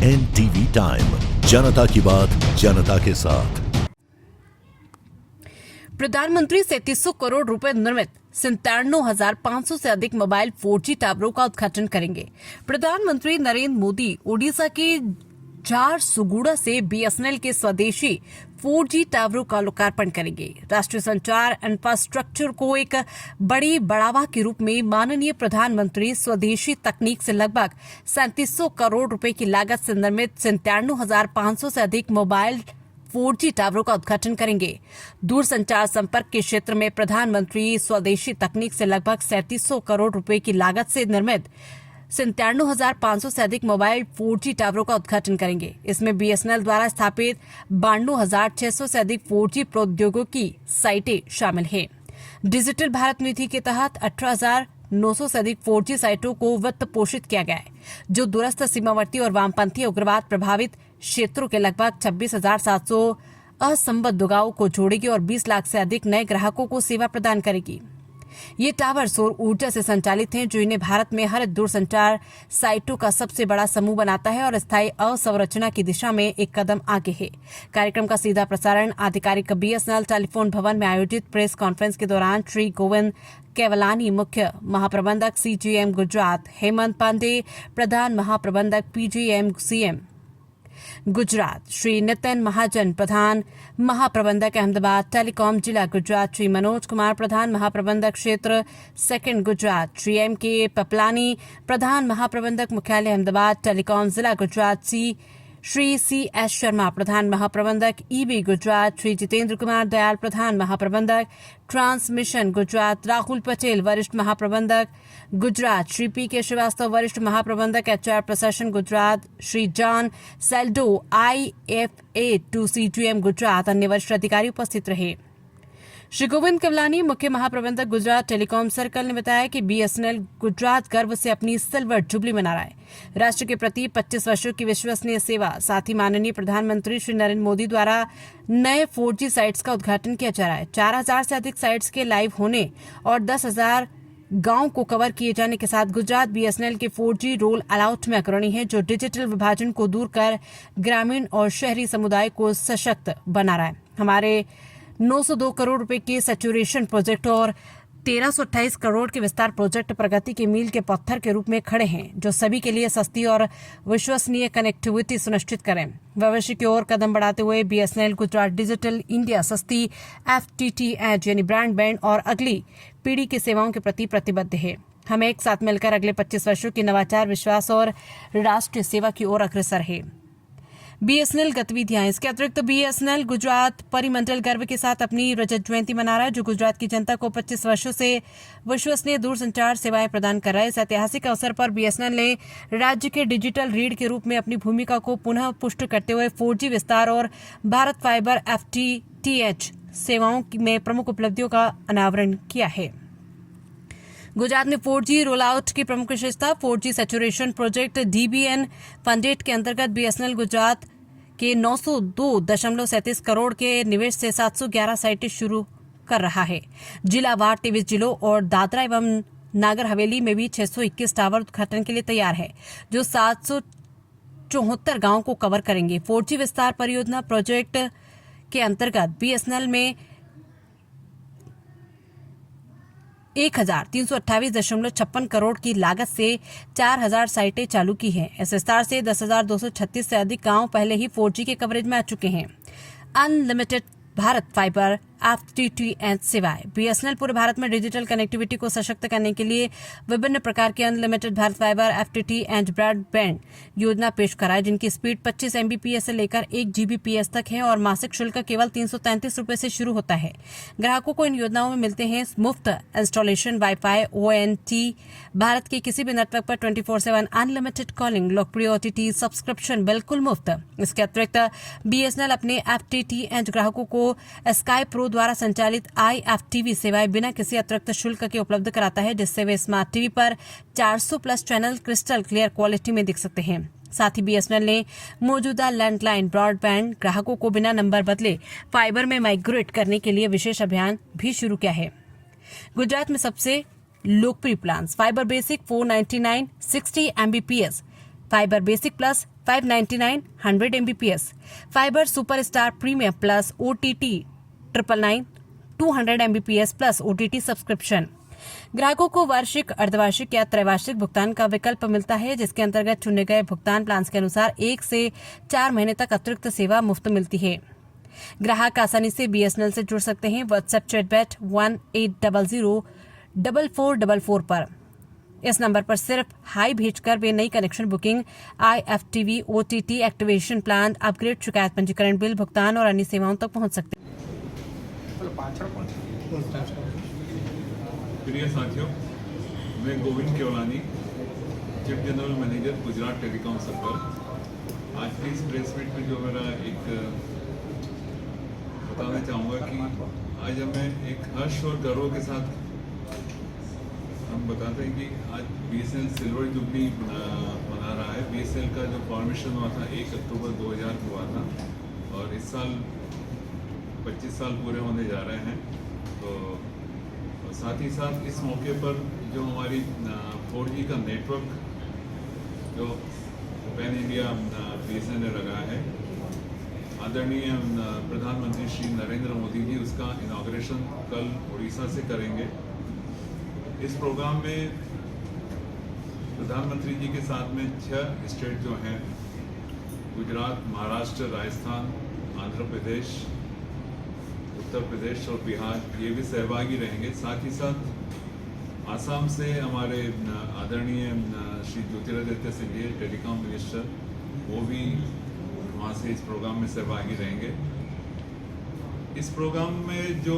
NTV time, जनता की बात जनता के साथ। प्रधानमंत्री 3700 करोड़ रुपए निर्मित 97,500 से अधिक मोबाइल 4G टावरों का उद्घाटन करेंगे। प्रधानमंत्री नरेंद्र मोदी ओडिशा के झारसुगुड़ा से BSNL के स्वदेशी 4G टावरों का लोकार्पण करेंगे। राष्ट्रीय संचार इंफ्रास्ट्रक्चर को एक बड़ी बढ़ावा के रूप में माननीय प्रधानमंत्री स्वदेशी तकनीक से लगभग 3700 करोड़ रुपए की लागत से निर्मित 97,500 से अधिक मोबाइल 4G टावरों का उद्घाटन करेंगे। दूरसंचार संपर्क के क्षेत्र में प्रधानमंत्री स्वदेशी तकनीक से लगभग 3700 करोड़ रुपए की लागत से निर्मित 97,500 से अधिक मोबाइल 4G टावरों का उद्घाटन करेंगे। इसमें BSNL द्वारा स्थापित 92,600 से अधिक 4G प्रौद्योगिकी साइटें शामिल हैं। डिजिटल भारत नीति के तहत 18,900 से अधिक 4G साइटों को वित्त पोषित किया गया है, जो दूरस्थ सीमावर्ती और वामपंथी उग्रवाद प्रभावित क्षेत्रों के लगभग 26,700 असंबद्ध गांवों को जोड़ेगी और 20 लाख से अधिक नए ग्राहकों को सेवा प्रदान करेगी। ये टावर सौर ऊर्जा से संचालित हैं, जो इन्हें भारत में हरित दूरसंचार साइटों का सबसे बड़ा समूह बनाता है और स्थायी अवसंरचना की दिशा में एक कदम आगे है। कार्यक्रम का सीधा प्रसारण आधिकारिक BSNL टेलीफोन भवन में आयोजित प्रेस कॉन्फ्रेंस के दौरान श्री गोविंद केवलानी, मुख्य महाप्रबंधक CGM गुजरात, हेमंत पांडे, प्रधान महाप्रबंधक PGMCM गुजरात, श्री नितिन महाजन, प्रधान महाप्रबंधक अहमदाबाद टेलीकॉम जिला गुजरात, श्री मनोज कुमार, प्रधान महाप्रबंधक क्षेत्र सेकंड गुजरात, श्री MK पपलानी, प्रधान महाप्रबंधक मुख्यालय अहमदाबाद टेलीकॉम जिला गुजरात, श्री CS शर्मा, प्रधान महाप्रबंधक EB गुजरात, श्री जितेंद्र कुमार दयाल, प्रधान महाप्रबंधक ट्रांसमिशन गुजरात, राहुल पटेल, वरिष्ठ महाप्रबंधक गुजरात, श्री PK श्रीवास्तव, वरिष्ठ महाप्रबंधक HR प्रशासन Gujarat, Shri John Seldo, IFA2 CGM Gujarat, अन्य वरिष्ठ अधिकारी उपस्थित रहे। श्री गोविंद केवलानी, मुख्य महाप्रबंधक गुजरात टेलीकॉम सर्कल, ने बताया कि BSNL गुजरात गर्व से अपनी सिल्वर जुबली मना रहा है। राष्ट्र के प्रति 25 वर्षों की विश्वसनीय सेवा, साथ ही माननीय प्रधानमंत्री श्री नरेंद्र मोदी द्वारा नए 4G साइट्स का उद्घाटन किया जा रहा है। 4,000 से अधिक साइट्स के लाइव होने और 10,000 गांव को कवर किए जाने के साथ गुजरात BSNL के 4G रोल आउट में अग्रणी है, जो डिजिटल विभाजन को दूर कर ग्रामीण और शहरी समुदाय को सशक्त बना रहा है। हमारे 902 करोड़ रुपए के सैचुरेशन प्रोजेक्ट और 1328 करोड़ के विस्तार प्रोजेक्ट प्रगति के मील के पत्थर के रूप में खड़े हैं, जो सभी के लिए सस्ती और विश्वसनीय कनेक्टिविटी सुनिश्चित करें। भविष्य की ओर कदम बढ़ाते हुए BSNL गुजरात डिजिटल इंडिया सस्ती FTTH यानी ब्रॉडबैंड और अगली पीढ़ी की सेवाओं के प्रति प्रतिबद्ध है। हम एक साथ मिलकर अगले 25 वर्षों की नवाचार, विश्वास और राष्ट्रीय सेवा की ओर अग्रसर है। BSNL गतिविधियां। इसके अतिरिक्त BSNL गुजरात परिमंडल गर्व के साथ अपनी रजत जयंती मना रहा है, जो गुजरात की जनता को 25 वर्षों से विश्वसनीय दूरसंचार सेवाएं प्रदान कर रहा है। इस ऐतिहासिक अवसर पर BSNL ने राज्य के डिजिटल रीढ़ के रूप में अपनी भूमिका को पुनः पुष्ट करते हुए 4G विस्तार और भारत फाइबर FTTH सेवाओं में प्रमुख उपलब्धियों का अनावरण किया है। गुजरात में 4G रोल आउट की प्रमुख विशेषता, 4G saturation project DBN funded के अंतर्गत BSNL गुजरात के 902.37 करोड़ के निवेश से 711 साइटें शुरू कर रहा है। जिलावार 23 जिलों और दादरा एवं नागर हवेली में भी 621 टावर उद्घाटन के लिए तैयार है, जो 774 गांवों को कवर करेंगे। 4G विस्तार परियोजना प्रोजेक्ट के अंतर्गत BSNL में 1,328.56 करोड़ की लागत से 4,000 साइटें चालू की हैं। इस विस्तार से 10,236 से अधिक गांव पहले ही 4G के कवरेज में आ चुके हैं। अनलिमिटेड भारत फाइबर FTTH सेवाएं। BSNL पूरे भारत में डिजिटल कनेक्टिविटी को सशक्त करने के लिए विभिन्न प्रकार के unlimited Bharat fibre FTTH broadband योजना पेश कराए, जिनकी स्पीड 25 Mbps से लेकर 1 Gbps तक है और मासिक शुल्क केवल 333 रुपए से शुरू होता है। ग्राहकों को इन योजनाओं में मिलते हैं मुफ्त इंस्टॉलेशन, वाईफाई, ONT, भारत के किसी भी नेटवर्क पर 24/7 अनलिमिटेड कॉलिंग, लोकप्रिय OTT सब्सक्रिप्शन बिल्कुल मुफ्त। इसके अतिरिक्त BSNL अपने FTTH ग्राहकों को स्काई प्रो द्वारा संचालित IFTV सेवाएं बिना किसी अतिरिक्त शुल्क के उपलब्ध कराता है, जिससे वे स्मार्ट टीवी पर 400 plus channel crystal clear quality में दिख सकते हैं। साथ ही BSNL ने मौजूदा लैंडलाइन ब्रॉडबैंड ग्राहकों को बिना नंबर बदले फाइबर में माइग्रेट करने के लिए विशेष अभियान भी शुरू किया है। गुजरात में सबसे लोकप्रिय plan fibre basic 499 60 Mbps, fibre basic plus 599 100 Mbps, fibre superstar premium plus OTT 999 200 Mbps plus OTT subscription. ग्राहकों को वार्षिक, अर्धवार्षिक या त्रैवार्षिक भुगतान का विकल्प मिलता है, जिसके अंतर्गत चुने गए भुगतान प्लान के अनुसार 1 से 4 महीने तक अतिरिक्त सेवा मुफ्त मिलती है। ग्राहक आसानी से BSNL से जुड़ सकते हैं व्हाट्सएप चैटबैट 1800 पर। इस नंबर पर सिर्फ हाई भेजकर वे नई connection booking, IFTV, OTT activation plan, upgrade, शिकायत पंजीकरण, बिल भुगतान और अन्य सेवाओं तक पहुंच सकते हैं। प्रिय साथियों, मैं Govind Kewalani, chief general manager Gujarat telecom circle. आज की इस प्रेस मीट में जो मेरा एक बताना चाहूँगा कि आज हमें एक हर्ष और गर्व के साथ हम बताते हैं कि आज BSNL सिल्वर जुबली मना रहा है। BSNL का जो फॉर्मेशन हुआ था 1 अक्टूबर 2000 हुआ था और इस साल 25 साल पूरे होने जा रहे हैं। तो साथ ही साथ इस मौके पर जो हमारी 4G का नेटवर्क जो पैन इंडिया BSNL ने लगाया है, आदरणीय प्रधानमंत्री श्री नरेंद्र मोदी जी उसका इनॉग्रेशन कल उड़ीसा से करेंगे। इस प्रोग्राम में प्रधानमंत्री जी के साथ में 6 स्टेट जो हैं, गुजरात, महाराष्ट्र, राजस्थान, आंध्र प्रदेश, उत्तर प्रदेश और बिहार, ये भी सहभागी रहेंगे। साथ ही साथ आसाम से हमारे आदरणीय श्री ज्योतिरादित्य सिंधिया टेलीकॉम मिनिस्टर, वो भी वहाँ से इस प्रोग्राम में सहभागी रहेंगे। इस प्रोग्राम में जो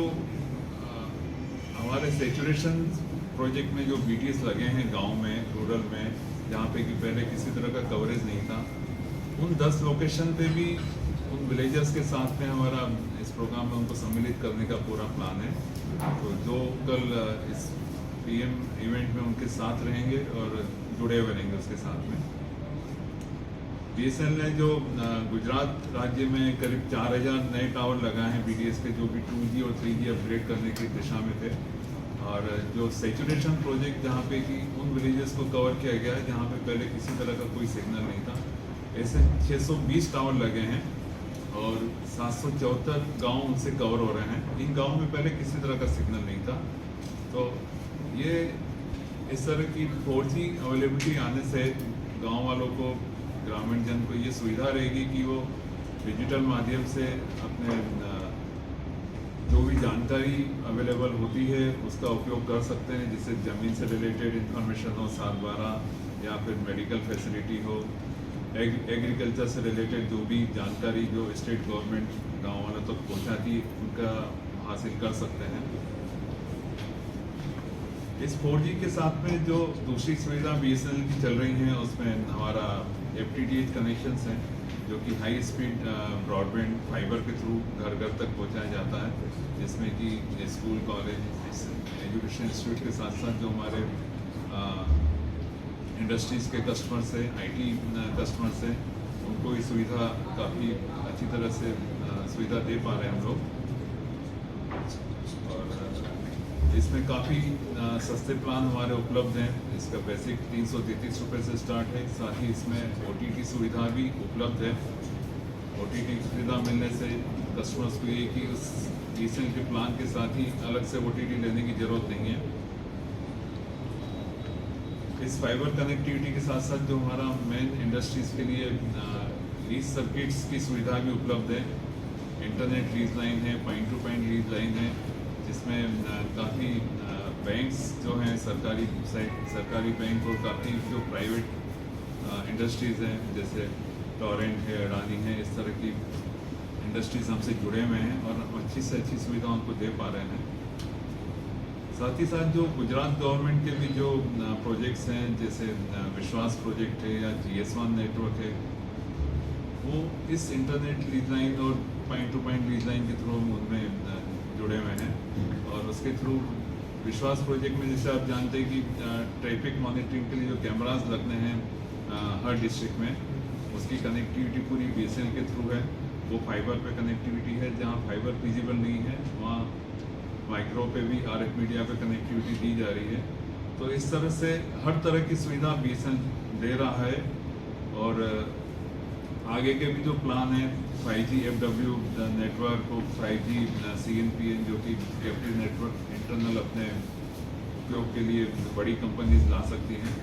हमारे सेचुरेशन प्रोजेक्ट में जो BTS लगे हैं गांव में, रूरल में, जहाँ पे कि पहले किसी तरह का कवरेज नहीं था, उन 10 लोकेशन पे भी उन विलेजर्स के साथ में हमारा इस प्रोग्राम में उनको सम्मिलित करने का पूरा प्लान है। तो जो कल इस PM इवेंट में उनके साथ रहेंगे और जुड़े हुए रहेंगे उसके साथ में। BSNL ने जो गुजरात राज्य में करीब 4000 नए टावर लगाए हैं BTS के, जो भी 2G और 3G अपग्रेड करने की दिशा में थे। और जो सेचुरेशन प्रोजेक्ट जहाँ पे कि उन विलेजेस को कवर किया गया है जहाँ पे पहले किसी तरह का कोई सिग्नल नहीं था, ऐसे 620 टावर लगे हैं और 774 गांव उनसे कवर हो रहे हैं। इन गांव में पहले किसी तरह का सिग्नल नहीं था। तो ये इस तरह की 4G अवेलेबिलिटी आने से गांव वालों को, ग्रामीण जन को ये सुविधा रहेगी कि वो डिजिटल माध्यम से अपने जो भी जानकारी अवेलेबल होती है उसका उपयोग कर सकते हैं, जिससे ज़मीन से रिलेटेड इंफॉर्मेशन हो 7/12 या फिर मेडिकल फैसिलिटी हो, एग्रीकल्चर से रिलेटेड जो भी जानकारी जो स्टेट गवर्नमेंट गाँव वालों तक पहुँचाती है उनका हासिल कर सकते हैं। इस 4G के साथ में जो दूसरी सुविधा BSNL की चल रही हैं उसमें हमारा FTTH कनेक्शंस हैं, जो कि हाई स्पीड ब्रॉडबैंड फाइबर के थ्रू घर घर तक पहुंचाया जाता है, जिसमें कि स्कूल, कॉलेज, एजुकेशन इंस्टीट्यूट के साथ साथ जो हमारे इंडस्ट्रीज़ के कस्टमर्स हैं, IT कस्टमर्स हैं, उनको ये सुविधा काफ़ी अच्छी तरह से सुविधा दे पा रहे हैं हम लोग। और इसमें काफ़ी सस्ते प्लान हमारे उपलब्ध हैं। इसका बेसिक 333 रुपये से स्टार्ट है। साथ ही इसमें OTT सुविधा भी उपलब्ध है। OTT सुविधा मिलने से कस्टमर्स को ये कि उस BSNL के प्लान के साथ ही अलग से OTT लेने की ज़रूरत नहीं है। इस फाइबर कनेक्टिविटी के साथ साथ जो हमारा मेन इंडस्ट्रीज़ के लिए लीज सर्किट्स की सुविधा भी उपलब्ध है। इंटरनेट लीज लाइन है, point two point lease line है, जिसमें काफ़ी बैंक्स जो हैं, सरकारी बैंक और काफ़ी जो प्राइवेट इंडस्ट्रीज़ हैं जैसे टोरेंट है, अडानी है, इस तरह की इंडस्ट्रीज़ हमसे जुड़े हुए हैं और अच्छी से अच्छी सुविधा उनको दे पा रहे हैं। साथ ही साथ जो गुजरात गवर्नमेंट के भी जो प्रोजेक्ट्स हैं, जैसे विश्वास प्रोजेक्ट है या GS1 नेटवर्क है, वो इस इंटरनेट लीज लाइन और point two point lease line के थ्रू हम उनमें जुड़े हुए हैं। और उसके थ्रू विश्वास प्रोजेक्ट में जैसे आप जानते हैं कि ट्रैफिक मॉनिटरिंग के लिए जो कैमरास लगने हैं हर डिस्ट्रिक्ट में, उसकी कनेक्टिविटी पूरी BSNL के थ्रू है। वो फाइबर पे कनेक्टिविटी है, जहाँ फाइबर फिजिबल नहीं है वहाँ माइक्रो पे भी RF मीडिया पे कनेक्टिविटी दी जा रही है। तो इस तरह से हर तरह की सुविधा BSNL दे रहा है और आगे के भी जो प्लान है 5G FW नेटवर्क को 5G CNPN जो कि कैप्टिव नेटवर्क इंटरनल अपने उपयोग के लिए बड़ी कंपनीज ला सकती हैं,